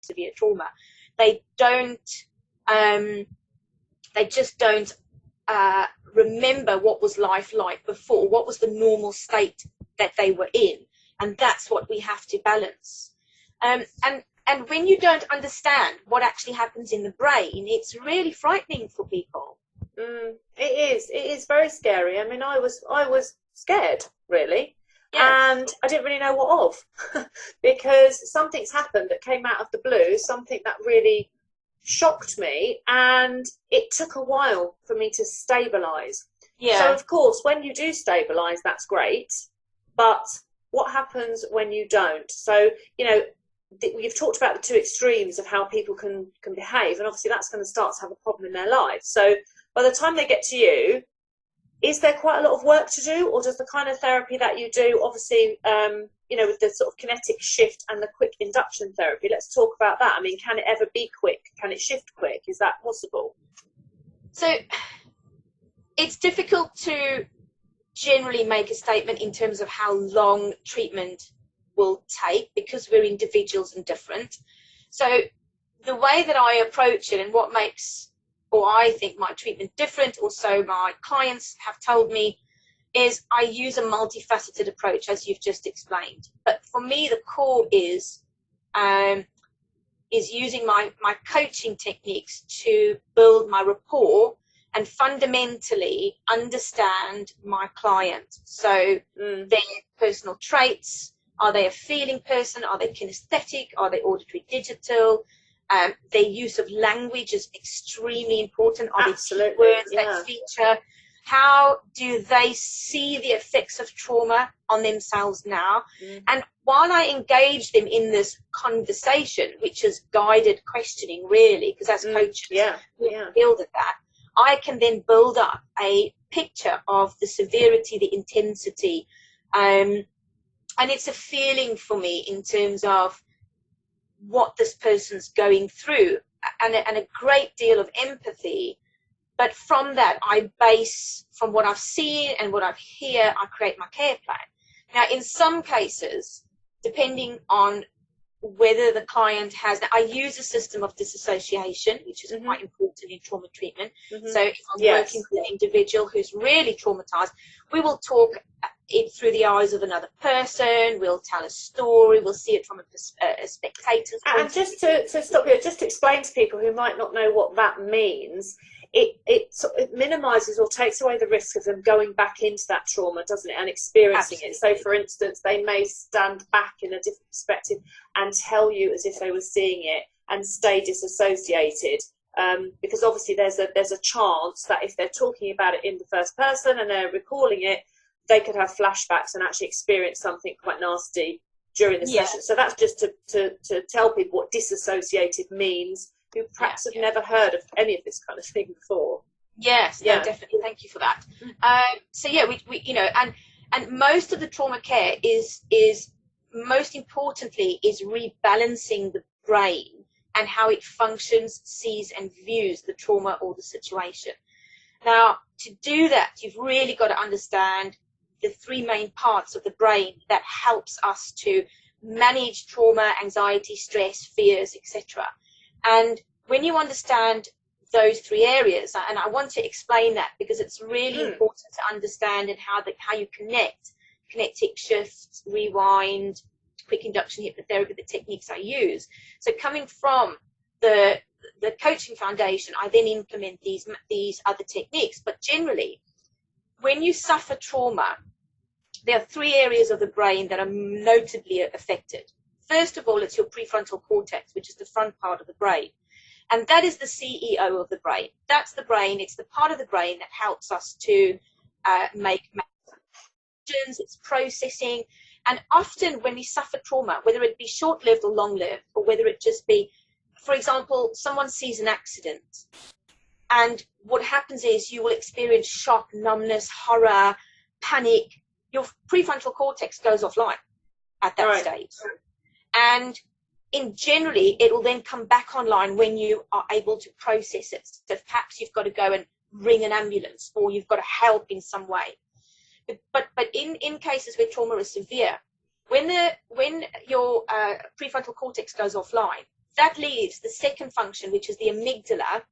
severe trauma. They just don't remember what was life like before, what was the normal state that they were in. And that's what we have to balance. And when you don't understand what actually happens in the brain, it's really frightening for people. It is very scary. I mean, I was scared, really. Yes. And I didn't really know what of, because something's happened that came out of the blue, something that really shocked me, and it took a while for me to stabilise. Yeah. So, of course, when you do stabilise, that's great, but what happens when you don't? So, you know, you've talked about the two extremes of how people can behave, and obviously that's going to start to have a problem in their life. So by the time they get to you, is there quite a lot of work to do, or does the kind of therapy that you do, obviously, you know, with the sort of kinetic shift and the quick induction therapy, let's talk about that. I mean, can it ever be quick? Can it shift quick? Is that possible? So it's difficult to generally make a statement in terms of how long treatment will take, because we're individuals and different. So the way that I approach it, and what makes, or I think, my treatment different, also my clients have told me, is I use a multifaceted approach, as you've just explained. But for me, the core is using my coaching techniques to build my rapport and fundamentally understand my client. So their personal traits. Are they a feeling person? Are they kinesthetic? Are they auditory digital? Their use of language is extremely important. Are there words that feature? How do they see the effects of trauma on themselves now? And while I engage them in this conversation, which is guided questioning, really, because as coaches, we build at that, I can then build up a picture of the severity, the intensity, and it's a feeling for me in terms of what this person's going through, and a great deal of empathy. But from that, I base, from what I've seen and what I've heard, I create my care plan. Now, in some cases, depending on whether the client has, I use a system of disassociation, which is quite important in trauma treatment. So if I'm working with an individual who's really traumatized, we will talk it through the eyes of another person, we'll tell a story, we'll see it from a spectator's point of view. And just to stop here, just to explain to people who might not know what that means, it minimises or takes away the risk of them going back into that trauma, doesn't it, and experiencing it. So, for instance, they may stand back in a different perspective and tell you as if they were seeing it and stay disassociated. Because obviously there's a chance that if they're talking about it in the first person and they're recalling it, they could have flashbacks and actually experience something quite nasty during the session. So that's just to tell people what disassociated means, who perhaps have never heard of any of this kind of thing before. Yes, no, definitely. Thank you for that. So yeah, we you know, and most of the trauma care is most importantly is rebalancing the brain and how it functions, sees and views the trauma or the situation. Now, to do that, you've really got to understand the three main parts of the brain that helps us to manage trauma, anxiety, stress, fears, etc. And when you understand those three areas, and I want to explain that because it's really important to understand and how you connect kinetic shifts, rewind, quick induction hypnotherapy, the techniques I use. So coming from the coaching foundation, I then implement these other techniques. But generally, when you suffer trauma, there are three areas of the brain that are notably affected. First of all, it's your prefrontal cortex, which is the front part of the brain. And that is the CEO of the brain. That's the brain. It's the part of the brain that helps us to make decisions, it's processing. And often when we suffer trauma, whether it be short-lived or long-lived, or whether it just be, for example, someone sees an accident, and what happens is you will experience shock, numbness, horror, panic. Your prefrontal cortex goes offline at that stage. And generally, it will then come back online when you are able to process it. So perhaps you've got to go and ring an ambulance, or you've got to help in some way. But in cases where trauma is severe, when your prefrontal cortex goes offline, that leaves the second function, which is the amygdala.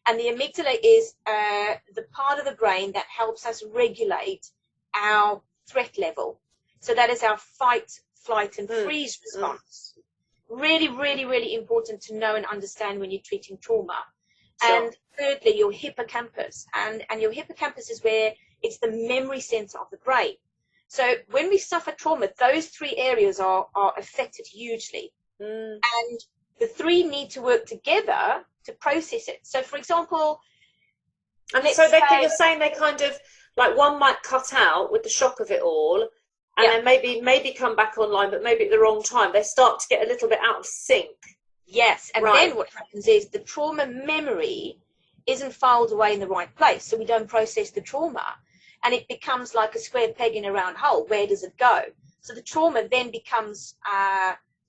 And the amygdala is the part of the brain that helps us regulate our threat level. So that is our fight, flight, and freeze response. Really, really, really important to know and understand when you're treating trauma. Sure. And thirdly, your hippocampus. And your hippocampus is where it's the memory center of the brain. So when we suffer trauma, those three areas are affected hugely. And the three need to work together to process it. So, for example... And so you're saying they kind of, like, one might cut out with the shock of it all, and then maybe come back online, but maybe at the wrong time. They start to get a little bit out of sync. Yes, and then what happens is the trauma memory isn't filed away in the right place, so we don't process the trauma. And it becomes like a square peg in a round hole. Where does it go? So the trauma then becomes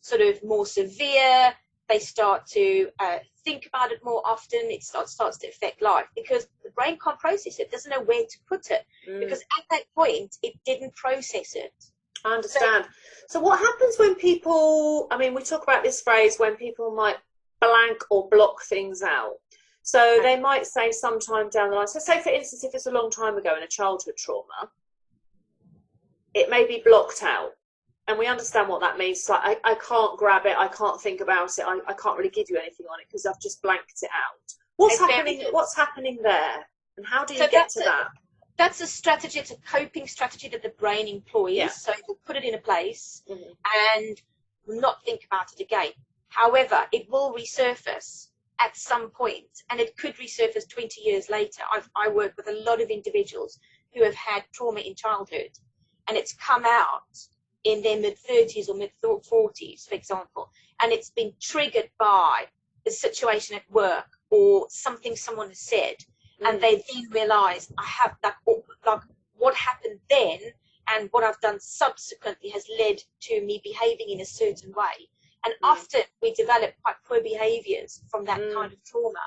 sort of more severe. They start to think about it more often. It starts to affect life because the brain can't process it. It doesn't know where to put it because at that point, it didn't process it. I understand. So what happens when people, I mean, we talk about this phrase when people might blank or block things out. So they might say sometime down the line, so say for instance, if it's a long time ago in a childhood trauma, it may be blocked out. And we understand what that means. It's like, I can't grab it, I can't think about it, I can't really give you anything on it because I've just blanked it out. What's happening there? And how do you get to that? That's a strategy, it's a coping strategy that the brain employs. Yeah. So it will put it in a place and not think about it again. However, it will resurface at some point, and it could resurface 20 years later. I work with a lot of individuals who have had trauma in childhood, and it's come out in their mid-30s or mid-40s, for example, and it's been triggered by the situation at work or something someone has said, and they then realise, I have like what happened then and what I've done subsequently has led to me behaving in a certain way. And often we develop quite poor behaviours from that kind of trauma.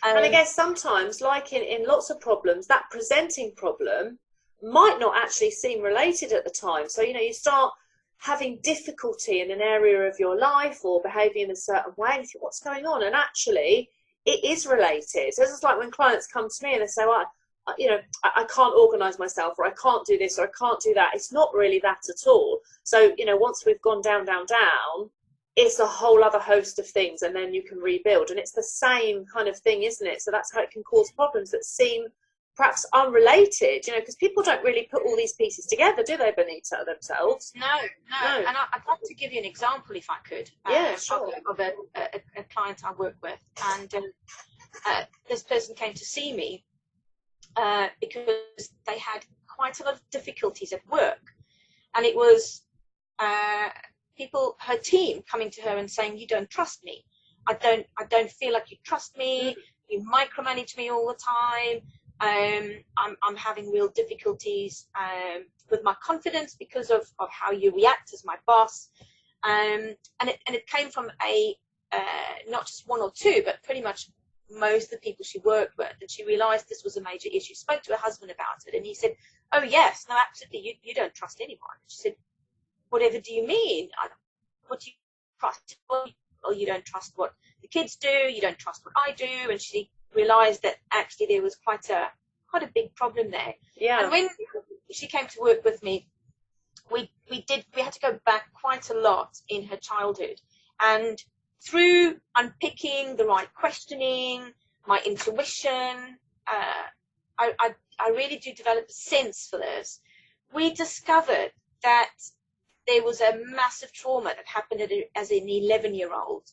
And I guess sometimes, like in lots of problems, that presenting problem might not actually seem related at the time. So, you start having difficulty in an area of your life or behaving in a certain way and you think, what's going on? And actually, it is related. So it's like when clients come to me and they say, well, I can't organise myself, or I can't do this, or I can't do that. It's not really that at all. So, once we've gone down, it's a whole other host of things, and then you can rebuild. And it's the same kind of thing, isn't it? So that's how it can cause problems that seem perhaps unrelated, because people don't really put all these pieces together, do they, Benita, themselves? No. And I'd like to give you an example, if I could, sure. of a client I work with. And this person came to see me because they had quite a lot of difficulties at work. And it was her team coming to her and saying, you don't trust me. I don't feel like you trust me. You micromanage me all the time. I'm having real difficulties with my confidence because of how you react as my boss. And it came from not just one or two, but pretty much most of the people she worked with. And she realized this was a major issue. Spoke to her husband about it, and he said, oh yes, no, absolutely, you don't trust anyone. She said, whatever do you mean? What do you trust? Well, you don't trust what the kids do, you don't trust what I do. And she realized that actually there was quite a big problem there. Yeah. And when she came to work with me, we had to go back quite a lot in her childhood. And through unpicking the right questioning, my intuition, I really do develop a sense for this. We discovered that there was a massive trauma that happened as an 11-year-old,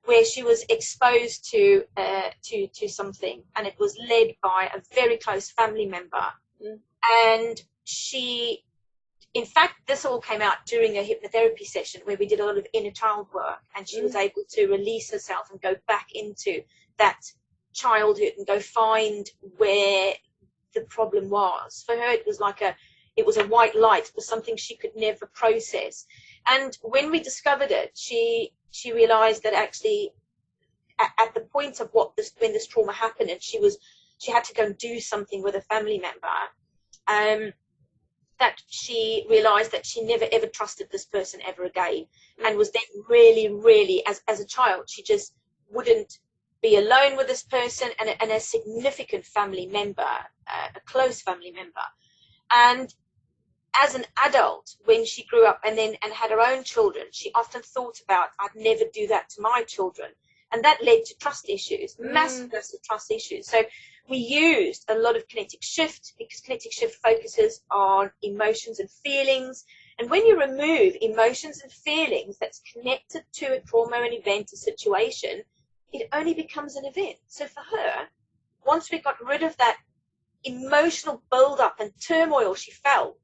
where she was exposed to something, and it was led by a very close family member. And she, in fact, this all came out during a hypnotherapy session where we did a lot of inner child work, and she was able to release herself and go back into that childhood and go find where the problem was. For her, it was like it was a white light. It was something she could never process. And when we discovered it, she realized that actually at the point of when this trauma happened, and she had to go and do something with a family member, that she realized that she never ever trusted this person ever again, and was then really, really, as a child, she just wouldn't be alone with this person, and a significant family member, a close family member. And as an adult, when she grew up and had her own children, she often thought about, I'd never do that to my children. And that led to trust issues, massive trust issues. So we used a lot of kinetic shift, because kinetic shift focuses on emotions and feelings. And when you remove emotions and feelings that's connected to a trauma, an event, a situation, it only becomes an event. So for her, once we got rid of that emotional build-up and turmoil she felt,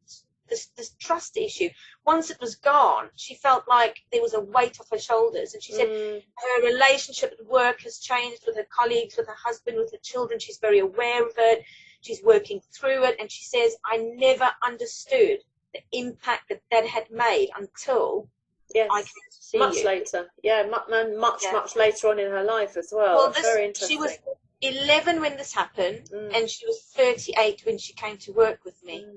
this trust issue, once it was gone, she felt like there was a weight off her shoulders. And she said her relationship at work has changed, with her colleagues, with her husband, with her children. She's very aware of it. She's working through it. And she says, I never understood the impact that had made until I came to see much you. Later. Yeah, much later on in her life as well. Well, very interesting. She was 11 when this happened, and she was 38 when she came to work with me.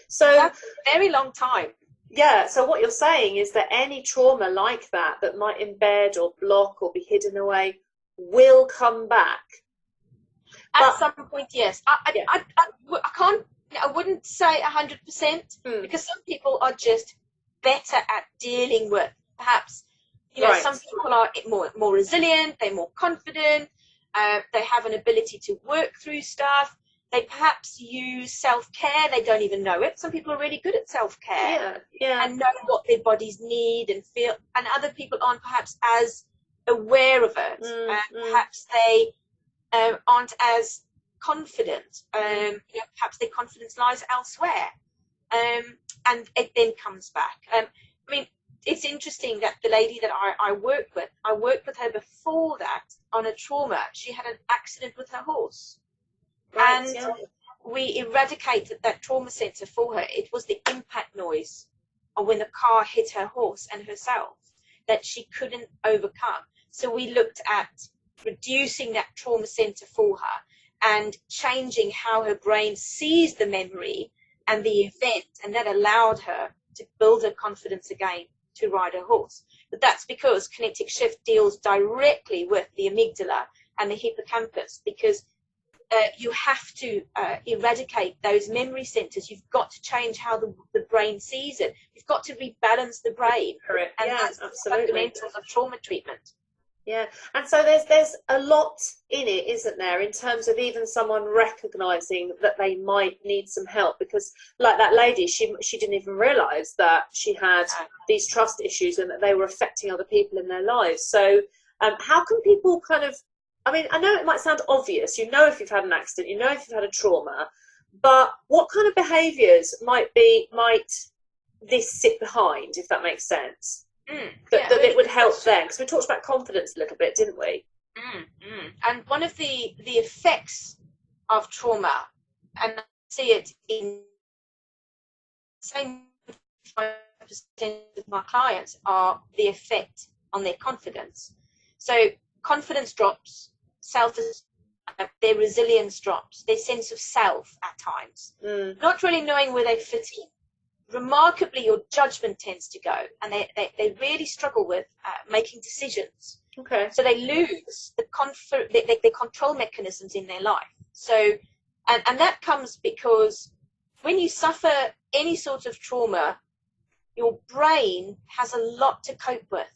So that's a very long time. Yeah, so what you're saying is that any trauma like that might embed or block or be hidden away will come back. At some point, yes. I can't, I wouldn't say 100%, because some people are just better at dealing with, perhaps, some people are more resilient, they're more confident, they have an ability to work through stuff. They perhaps use self-care. They don't even know it. Some people are really good at self-care and know what their bodies need and feel. And other people aren't perhaps as aware of it. Perhaps they aren't as confident. Perhaps their confidence lies elsewhere. And it then comes back. I mean, it's interesting that the lady that I worked with her before that on a trauma. She had an accident with her horse. We eradicated that trauma center for her. It was the impact noise of when the car hit her horse and herself that she couldn't overcome. So we looked at reducing that trauma center for her and changing how her brain sees the memory and the event, and that allowed her to build her confidence again to ride her horse. But that's because kinetic shift deals directly with the amygdala and the hippocampus, because you have to eradicate those memory centers. You've got to change how the brain sees it. You've got to rebalance the brain. Correct. And that's absolutely. the fundamentals of trauma treatment. Yeah, and so there's a lot in it, isn't there, in terms of even someone recognising that they might need some help, because like that lady, she didn't even realise that she had these trust issues and that they were affecting other people in their lives. So how can people kind of, I mean, I know it might sound obvious, if you've had an accident, if you've had a trauma, but what kind of behaviours might this sit behind, if that makes sense? That it would help them, because we talked about confidence a little bit, didn't we? And one of the effects of trauma, and I see it in the same 5% of my clients, are the effect on their confidence. So confidence drops, their resilience drops, their sense of self at times, not really knowing where they fit in. Remarkably, your judgment tends to go, and they really struggle with making decisions. Okay. So they lose the control mechanisms in their life. So, and that comes because when you suffer any sort of trauma, your brain has a lot to cope with.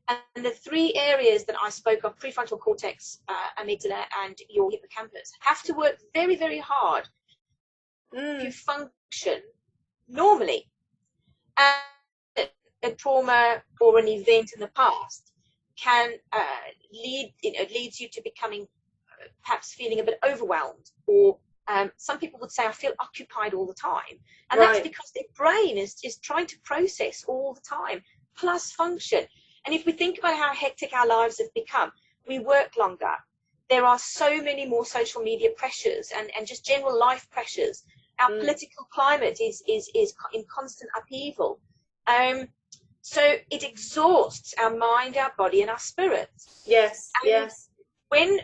And the three areas that I spoke of, prefrontal cortex, amygdala, and your hippocampus, have to work very, very hard to function normally. And a trauma or an event in the past can leads you to becoming perhaps feeling a bit overwhelmed, or some people would say, I feel occupied all the time. And that's because their brain is just trying to process all the time, plus function. And if we think about how hectic our lives have become, we work longer. There are so many more social media pressures and just general life pressures. Our political climate is in constant upheaval. So it exhausts our mind, our body, and our spirit. Yes, and yes. When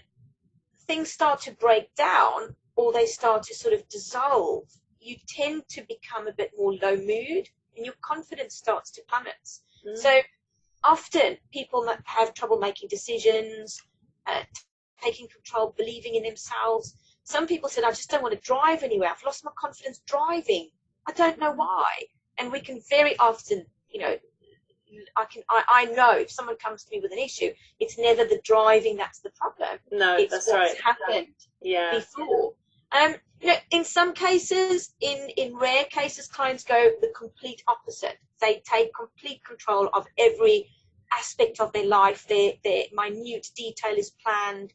things start to break down, or they start to sort of dissolve, you tend to become a bit more low mood and your confidence starts to plummet. So often people that have trouble making decisions, taking control, believing in themselves. Some people said, I just don't want to drive anywhere. I've lost my confidence driving. I don't know why. And we can very often, you know, I know if someone comes to me with an issue, it's never the driving that's the problem. No, it's that's what's right. happened before. You know, in some cases, in rare cases, clients go the complete opposite. They take complete control of every aspect of their life. Their minute detail is planned.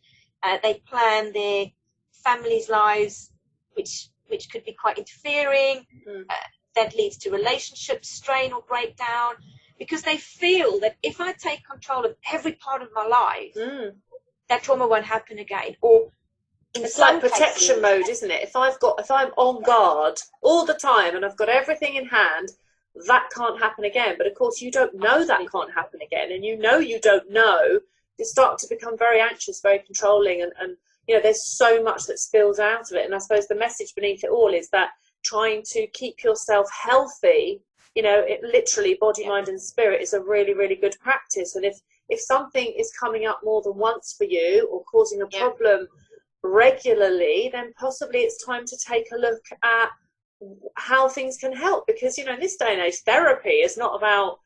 They plan their family's lives, which could be quite interfering. That leads to relationship strain or breakdown, because they feel that if I take control of every part of my life, that trauma won't happen again. Or it's like protection mode, isn't it? If I'm on guard all the time and I've got everything in hand, that can't happen again. But of course, you don't know that can't happen again, and you don't know. You start to become very anxious, very controlling, and you know, there's so much that spills out of it. And I suppose the message beneath it all is that trying to keep yourself healthy, you know, it literally, body, mind and spirit, is a really, really good practice. And if something is coming up more than once for you or causing a problem regularly, then possibly it's time to take a look at how things can help. Because, you know, in this day and age, therapy is not about,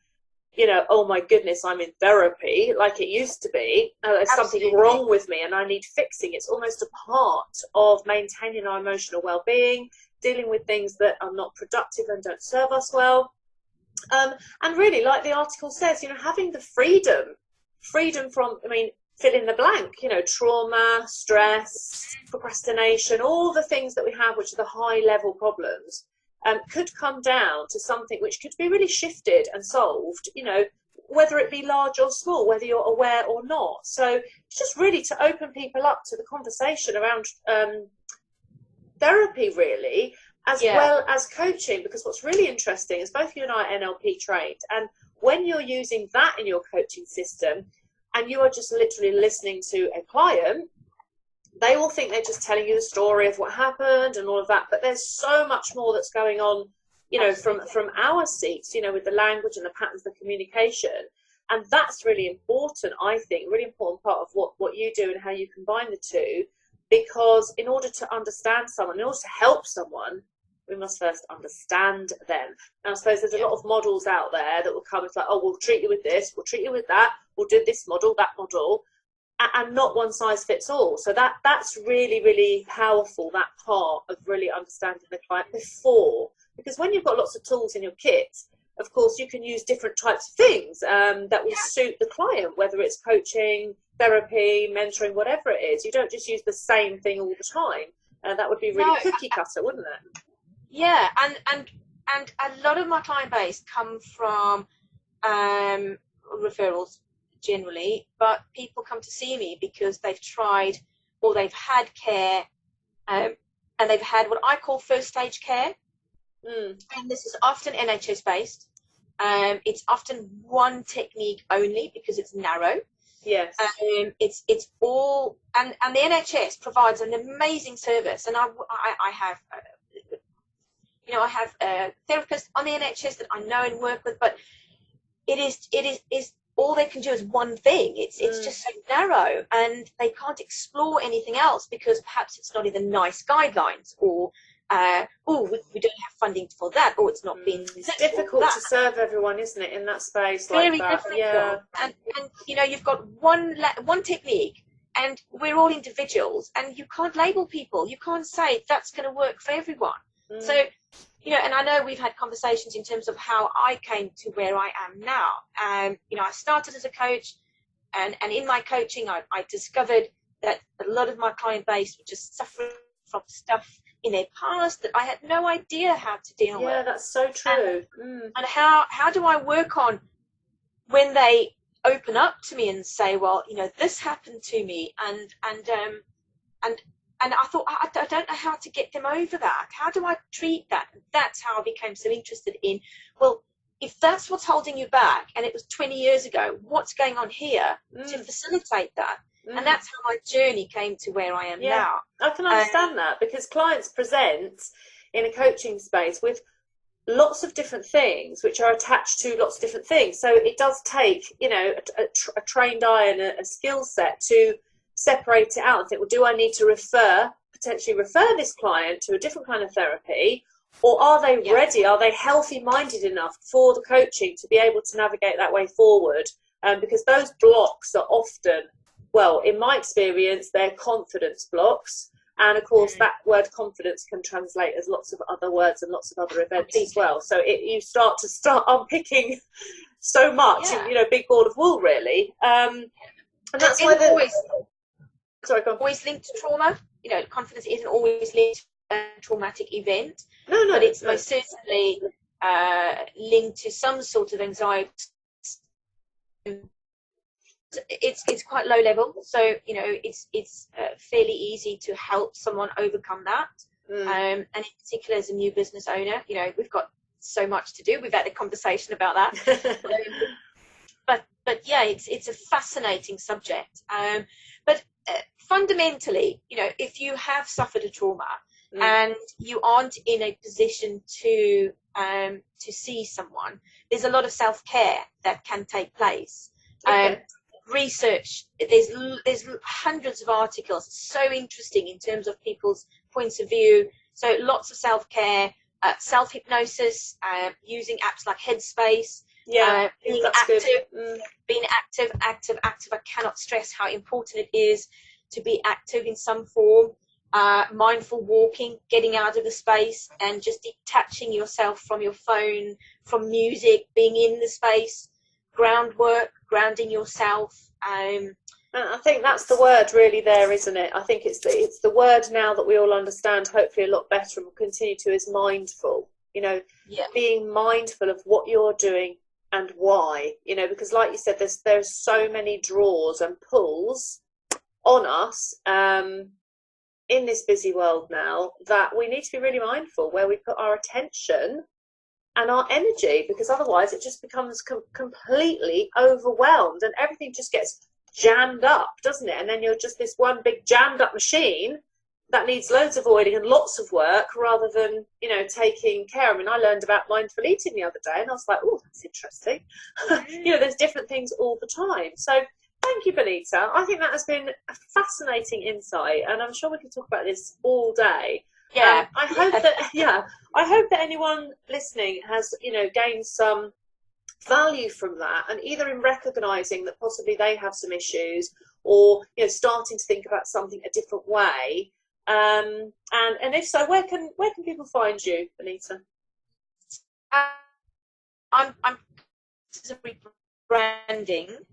you know, oh my goodness, I'm in therapy, like it used to be. There's something wrong with me and I need fixing. It's almost a part of maintaining our emotional well-being, dealing with things that are not productive and don't serve us well. And really, like the article says, you know, having the freedom from, I mean, fill in the blank, you know, trauma, stress, procrastination, all the things that we have, which are the high level problems, could come down to something which could be really shifted and solved, you know, whether it be large or small, whether you're aware or not. So it's just really to open people up to the conversation around therapy, really, as well as coaching, because what's really interesting is both you and I are NLP trained, and when you're using that in your coaching system and you are just literally listening to a client, they all think they're just telling you the story of what happened and all of that, but there's so much more that's going on, you know, from our seats, you know, with the language and the patterns of communication. And that's really important, I think, really important part of what you do and how you combine the two, because in order to understand someone, in order to help someone, we must first understand them. And I suppose there's a lot of models out there that will come, it's like, oh, we'll treat you with this, we'll treat you with that, we'll do this model, that model, and not one size fits all. So that's really, really powerful, that part of really understanding the client before. Because when you've got lots of tools in your kit, of course, you can use different types of things that will suit the client, whether it's coaching, therapy, mentoring, whatever it is. You don't just use the same thing all the time. That would be really cookie cutter, wouldn't it? Yeah, and a lot of my client base come from referrals generally, but people come to see me because they've tried or they've had care, and they've had what I call first stage care. And this is often NHS based. It's often one technique only because it's narrow. Yes. It's all, and the NHS provides an amazing service, and I have you know, I have therapists on the NHS that I know and work with, but it is all they can do is one thing. It's just so narrow, and they can't explore anything else because perhaps it's not even nice guidelines, or we don't have funding for that, or it's not being. It's difficult to serve everyone, isn't it, in that space like very that? difficult. Yeah. And you know, you've got one technique, and we're all individuals, and you can't label people. You can't say that's going to work for everyone. So, you know, and I know we've had conversations in terms of how I came to where I am now. You know, I started as a coach, and in my coaching, I discovered that a lot of my client base were just suffering from stuff in their past that I had no idea how to deal with. Yeah, that's so true. And how do I work on when they open up to me and say, well, you know, this happened to me, and I thought, I don't know how to get them over that. How do I treat that? And that's how I became so interested in, well, if that's what's holding you back, and it was 20 years ago, what's going on here to facilitate that? And that's how my journey came to where I am now. I can understand that, because clients present, in a coaching space with lots of different things which are attached to lots of different things. So it does take, you know, a trained eye and a skill set to separate it out and think, well, do I need to potentially refer this client to a different kind of therapy, or are they ready? Are they healthy minded enough for the coaching to be able to navigate that way forward? Because those blocks are often, well, in my experience, they're confidence blocks. And of course, that word confidence can translate as lots of other words and lots of other events as well. So you start unpicking so much, you know, big ball of wool, really. And that's why always linked to trauma. You know, confidence isn't always linked to a traumatic event. No, but it's most certainly linked to some sort of anxiety. It's quite low level, so you know it's fairly easy to help someone overcome that. And in particular, as a new business owner, you know, we've got so much to do. We've had a conversation about that. But yeah, it's a fascinating subject. But fundamentally, you know, if you have suffered a trauma and you aren't in a position to see someone, there's a lot of self-care that can take place. Research, there's hundreds of articles, so interesting in terms of people's points of view. So lots of self-care, self-hypnosis, using apps like Headspace, being active. I cannot stress how important it is to be active in some form. Mindful walking, getting out of the space and just detaching yourself from your phone, from music, being in the space. Groundwork, grounding yourself. I think that's the word really there, isn't it? I think it's the word now that we all understand hopefully a lot better and will continue to, is mindful. You know, being mindful of what you're doing and why. You know, because like you said, there's so many draws and pulls on us in this busy world now that we need to be really mindful where we put our attention and our energy, because otherwise it just becomes completely overwhelmed and everything just gets jammed up, doesn't it? And then you're just this one big jammed up machine that needs loads of oiling and lots of work rather than, you know, taking care. I mean, I learned about mindful eating the other day and I was like, oh, that's interesting. You know, there's different things all the time. So thank you, Benita. I think that has been a fascinating insight and I'm sure we can talk about this all day. I hope that anyone listening has, you know, gained some value from that, and either in recognizing that possibly they have some issues, or you know, starting to think about something a different way. And if so, where can people find you, Benita? I'm rebranding.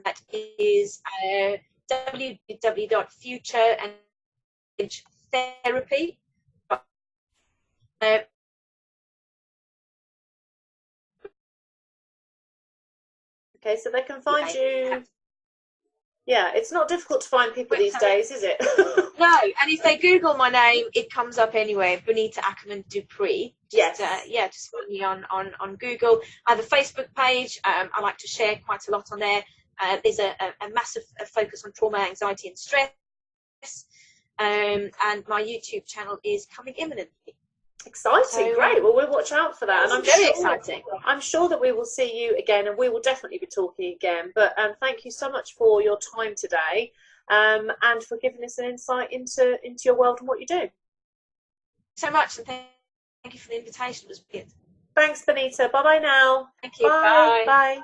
That is www.futureandtherapy. Okay, so they can find you. Yeah, it's not difficult to find people these days, is it? No, and if they Google my name, it comes up anyway, Benita Ackerman Dupree. Just find me on Google. I have a Facebook page. I like to share quite a lot on there. There's a massive focus on trauma, anxiety and stress. And my YouTube channel is coming imminently. Exciting, so, great. Well, we'll watch out for that. And I'm very exciting. I'm sure that we will see you again, and we will definitely be talking again. But thank you so much for your time today, and for giving us an insight into your world and what you do. So much, and thank you for the invitation. It was brilliant. Thanks, Benita. Bye bye now. Thank you. Bye. Bye.